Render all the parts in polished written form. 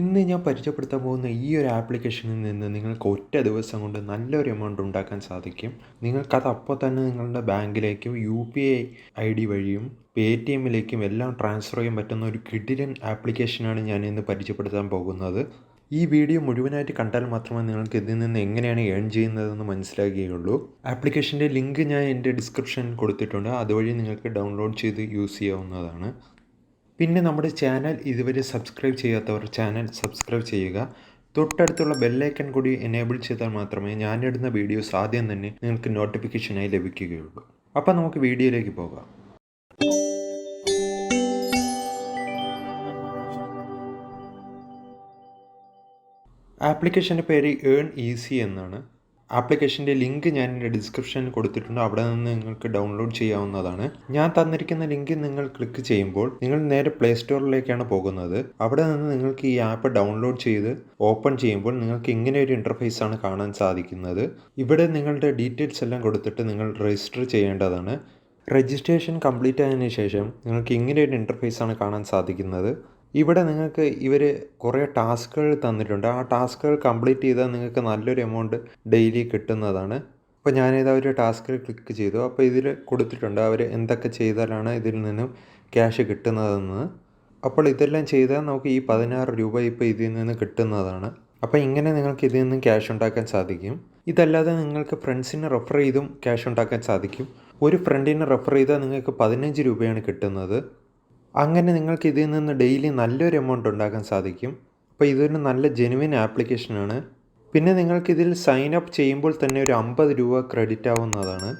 ഇന്ന് ഞാൻ പരിചയപ്പെടുത്താൻ പോകുന്ന ഈ ഒരു ആപ്ലിക്കേഷനിൽ നിന്ന് നിങ്ങൾക്ക് ഒറ്റ ദിവസം കൊണ്ട് നല്ലൊരു എമൗണ്ട് ഉണ്ടാക്കാൻ സാധിക്കും. നിങ്ങൾക്കത് അപ്പോൾ തന്നെ നിങ്ങളുടെ ബാങ്കിലേക്കും UPI ID വഴിയും പേടിഎമ്മിലേക്കും എല്ലാം ട്രാൻസ്ഫർ ചെയ്യാൻ പറ്റുന്ന ഒരു കിടിലൻ ആപ്ലിക്കേഷനാണ് ഞാൻ ഇന്ന് പരിചയപ്പെടുത്താൻ പോകുന്നത്. ഈ വീഡിയോ മുഴുവനായിട്ട് കണ്ടാൽ മാത്രമേ നിങ്ങൾക്ക് ഇതിൽ നിന്ന് എങ്ങനെയാണ് ഏൺ ചെയ്യുന്നതെന്ന് മനസ്സിലാകുകയുള്ളൂ. ആപ്ലിക്കേഷൻ്റെ ലിങ്ക് ഞാൻ എൻ്റെ ഡിസ്ക്രിപ്ഷനിൽ കൊടുത്തിട്ടുണ്ട്. അതുവഴി നിങ്ങൾക്ക് ഡൗൺലോഡ് ചെയ്ത് യൂസ് ചെയ്യാവുന്നതാണ്. പിന്നെ നമ്മുടെ ചാനൽ ഇതുവരെ സബ്സ്ക്രൈബ് ചെയ്യാത്തവർ ചാനൽ സബ്സ്ക്രൈബ് ചെയ്യുക. തൊട്ടടുത്തുള്ള ബെല്ലൈക്കൺ കൂടി എനേബിൾ ചെയ്താൽ മാത്രമേ ഞാനിടുന്ന വീഡിയോസ് ആദ്യം തന്നെ നിങ്ങൾക്ക് നോട്ടിഫിക്കേഷനായി ലഭിക്കുകയുള്ളൂ. അപ്പോൾ നമുക്ക് വീഡിയോയിലേക്ക് പോകാം. ആപ്ലിക്കേഷൻ്റെ പേര് ഏൺ ഈസി എന്നാണ്. ആപ്ലിക്കേഷൻ്റെ ലിങ്ക് ഞാൻ എൻ്റെ ഡിസ്ക്രിപ്ഷനിൽ കൊടുത്തിട്ടുണ്ട്. അവിടെ നിന്ന് നിങ്ങൾക്ക് ഡൗൺലോഡ് ചെയ്യാവുന്നതാണ്. ഞാൻ തന്നിരിക്കുന്ന ലിങ്കിൽ നിങ്ങൾ ക്ലിക്ക് ചെയ്യുമ്പോൾ നിങ്ങൾ നേരെ പ്ലേ സ്റ്റോറിലേക്കാണ് പോകുന്നത്. അവിടെ നിന്ന് നിങ്ങൾക്ക് ഈ ആപ്പ് ഡൗൺലോഡ് ചെയ്ത് ഓപ്പൺ ചെയ്യുമ്പോൾ നിങ്ങൾക്ക് ഇങ്ങനെ ഒരു ഇൻ്റർഫേസ് ആണ് കാണാൻ സാധിക്കുന്നത്. ഇവിടെ നിങ്ങളുടെ ഡീറ്റെയിൽസ് എല്ലാം കൊടുത്തിട്ട് നിങ്ങൾ രജിസ്റ്റർ ചെയ്യേണ്ടതാണ്. രജിസ്ട്രേഷൻ കംപ്ലീറ്റ് ആയതിനു ശേഷം നിങ്ങൾക്ക് ഇങ്ങനെ ഒരു ഇൻ്റർഫേസ് ആണ് കാണാൻ സാധിക്കുന്നത്. ഇവിടെ നിങ്ങൾക്ക് ഇവർ കുറേ ടാസ്കുകൾ തന്നിട്ടുണ്ട്. ആ ടാസ്കുകൾ കംപ്ലീറ്റ് ചെയ്താൽ നിങ്ങൾക്ക് നല്ലൊരു എമൗണ്ട് ഡെയിലി കിട്ടുന്നതാണ്. അപ്പോൾ ഞാനിത് ഒരു ടാസ്കിൽ ക്ലിക്ക് ചെയ്തു. അപ്പോൾ ഇതിൽ കൊടുത്തിട്ടുണ്ട് അവർ എന്തൊക്കെ ചെയ്താലാണ് ഇതിൽ നിന്നും ക്യാഷ് കിട്ടുന്നതെന്ന്. അപ്പോൾ ഇതെല്ലാം ചെയ്താൽ നമുക്ക് ഈ 16 രൂപ ഇപ്പോൾ ഇതിൽ നിന്ന് കിട്ടുന്നതാണ്. അപ്പോൾ ഇങ്ങനെ നിങ്ങൾക്ക് ഇതിൽ നിന്നും ക്യാഷ് ഉണ്ടാക്കാൻ സാധിക്കും. ഇതല്ലാതെ നിങ്ങൾക്ക് ഫ്രണ്ട്സിനെ റെഫർ ചെയ്തും ക്യാഷ് ഉണ്ടാക്കാൻ സാധിക്കും. ഒരു ഫ്രണ്ടിനെ റെഫർ ചെയ്താൽ നിങ്ങൾക്ക് 15 രൂപയാണ് കിട്ടുന്നത്. അങ്ങനെ നിങ്ങൾക്ക് ഇതിൽ നിന്ന് ഡെയിലി നല്ലൊരു എമൗണ്ട് ഉണ്ടാക്കാൻ സാധിക്കും. അപ്പോൾ ഇതൊരു നല്ല ജെനുവിൻ ആപ്ലിക്കേഷനാണ്. പിന്നെ നിങ്ങൾക്കിതിൽ സൈൻ അപ്പ് ചെയ്യുമ്പോൾ തന്നെ ഒരു 50 രൂപ ക്രെഡിറ്റ് ആവുന്നതാണ്.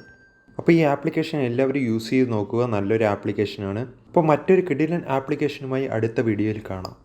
അപ്പോൾ ഈ ആപ്ലിക്കേഷൻ എല്ലാവരും യൂസ് ചെയ്ത് നോക്കുക. നല്ലൊരു ആപ്ലിക്കേഷനാണ്. അപ്പോൾ മറ്റൊരു കിടിലൻ ആപ്ലിക്കേഷനുമായി അടുത്ത വീഡിയോയിൽ കാണാം.